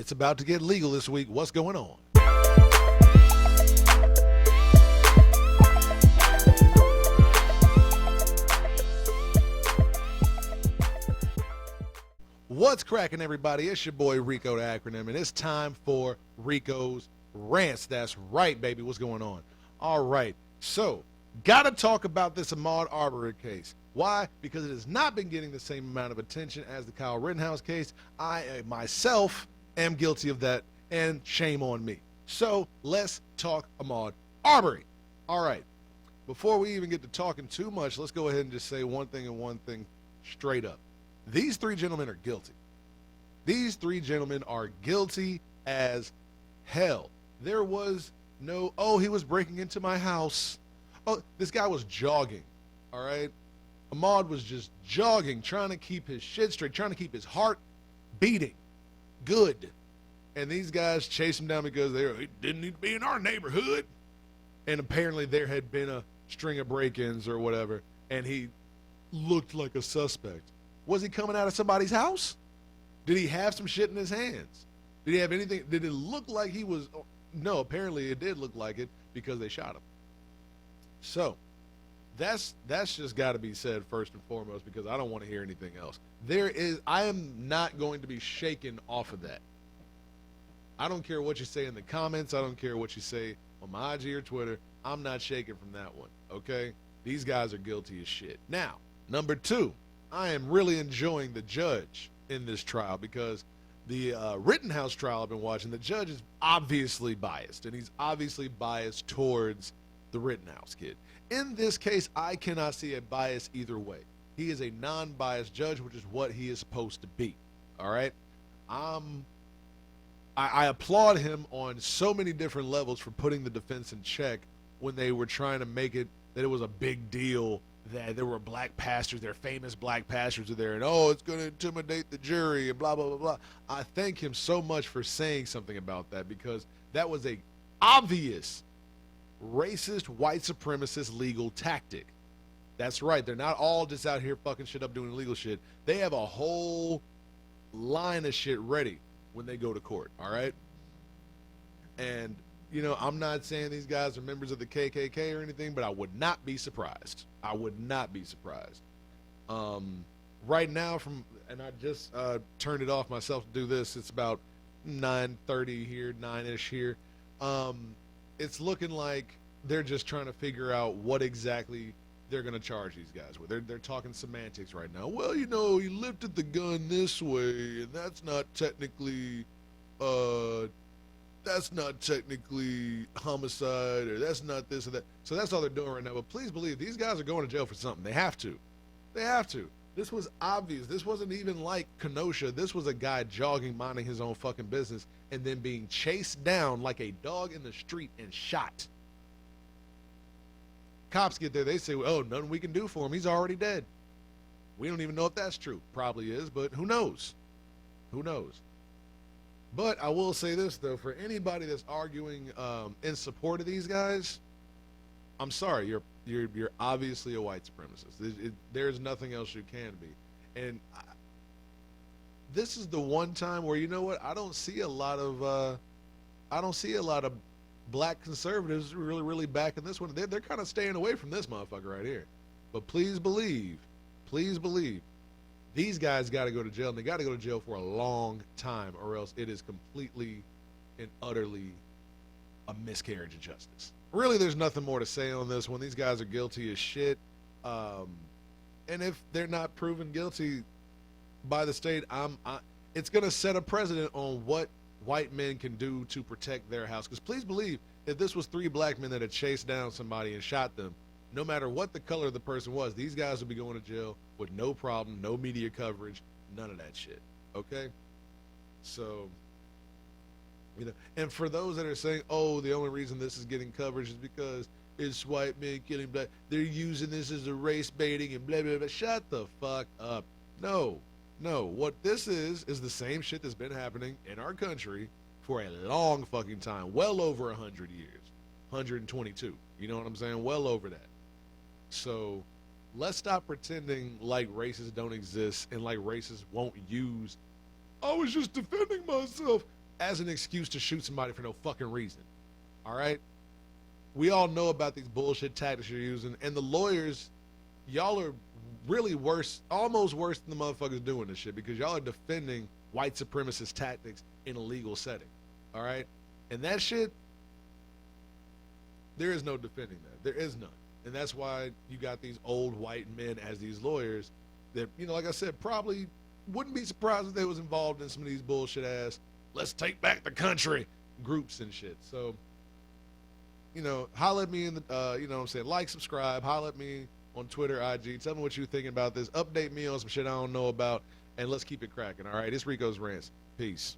It's about to get legal this week. What's going on? What's cracking, everybody? It's your boy Rico, the acronym, and it's time for Rico's Rants. That's right, baby. What's going on? All right. So, gotta talk about this Ahmaud Arbery case. Why? Because it has not been getting the same amount of attention as the Kyle Rittenhouse case. I myself am guilty of that, and shame on me. So, let's talk Ahmaud Arbery. All right. Before we even get to talking too much, let's go ahead and just say one thing and one thing straight up. These three gentlemen are guilty. These three gentlemen are guilty as hell. There was no, oh, he was breaking into my house. Oh, this guy was jogging, all right? Ahmaud was just jogging, trying to keep his shit straight, trying to keep his heart beating good. And these guys chased him down because he didn't need to be in our neighborhood. And apparently there had been a string of break-ins or whatever, and he looked like a suspect. Was he coming out of somebody's house? Did he have some shit in his hands? Did he have anything? Did it look like he was? No, apparently it did look like it because they shot him. So that's just got to be said first and foremost, because I don't want to hear anything else. I am not going to be shaken off of that. I don't care what you say in the comments. I don't care what you say on my IG or Twitter. I'm not shaking from that one, okay? These guys are guilty as shit. Now, number two. I am really enjoying the judge in this trial, because the Rittenhouse trial I've been watching, the judge is obviously biased, and he's obviously biased towards the Rittenhouse kid. In this case, I cannot see a bias either way. He is a non-biased judge, which is what he is supposed to be, all right? I applaud him on so many different levels for putting the defense in check when they were trying to make it that it was a big deal that there were black pastors, their famous black pastors are there, and it's going to intimidate the jury, and blah, blah, blah, blah. I thank him so much for saying something about that, because that was a obvious racist, white supremacist legal tactic. That's right. They're not all just out here fucking shit up doing illegal shit. They have a whole line of shit ready when they go to court, all right? And I'm not saying these guys are members of the KKK or anything, but I would not be surprised. I would not be surprised. Right now, and I just turned it off myself to do this. It's about 9:30 here, 9-ish here. It's looking like they're just trying to figure out what exactly they're going to charge these guys with. They're talking semantics right now. Well, he lifted the gun this way, and that's not technically homicide, or that's not this or that. So that's all they're doing right now. But please believe these guys are going to jail for something. They have to. They have to. This was obvious. This wasn't even like Kenosha. This was a guy jogging, minding his own fucking business, and then being chased down like a dog in the street and shot. Cops get there. They say, nothing we can do for him. He's already dead. We don't even know if that's true. Probably is, but who knows? Who knows? But I will say this, though, for anybody that's arguing in support of these guys, I'm sorry, you're obviously a white supremacist. There's nothing else you can be. And this is the one time where, I don't see a lot of black conservatives really, really backing this one. They're kind of staying away from this motherfucker right here. But please believe, these guys got to go to jail, and they got to go to jail for a long time, or else it is completely and utterly a miscarriage of justice. Really, there's nothing more to say on this one. These guys are guilty as shit. And if they're not proven guilty by the state, it's going to set a precedent on what white men can do to protect their house. Because please believe, if this was three black men that had chased down somebody and shot them, no matter what the color of the person was, these guys would be going to jail with no problem, no media coverage, none of that shit, okay? So, and for those that are saying, the only reason this is getting coverage is because it's white men killing black, they're using this as a race baiting and blah, blah, blah. Shut the fuck up. No, what this is the same shit that's been happening in our country for a long fucking time, well over 100 years, 122, you know what I'm saying? Well over that. So let's stop pretending like racists don't exist and like racists won't use, I was just defending myself. as an excuse to shoot somebody for no fucking reason. All right? We all know about these bullshit tactics you're using, and the lawyers, y'all are really worse, almost worse than the motherfuckers doing this shit, because y'all are defending white supremacist tactics in a legal setting. All right? And that shit, there is no defending that. There is none. And that's why you got these old white men as these lawyers that, you know, like I said, probably wouldn't be surprised if they was involved in some of these bullshit ass, let's take back the country groups and shit. So, you know, holler at me in the, you know what I'm saying, like, subscribe, holler at me on Twitter, IG. Tell me what you're thinking about this. Update me on some shit I don't know about, and let's keep it cracking, all right? It's Rico's Rants. Peace.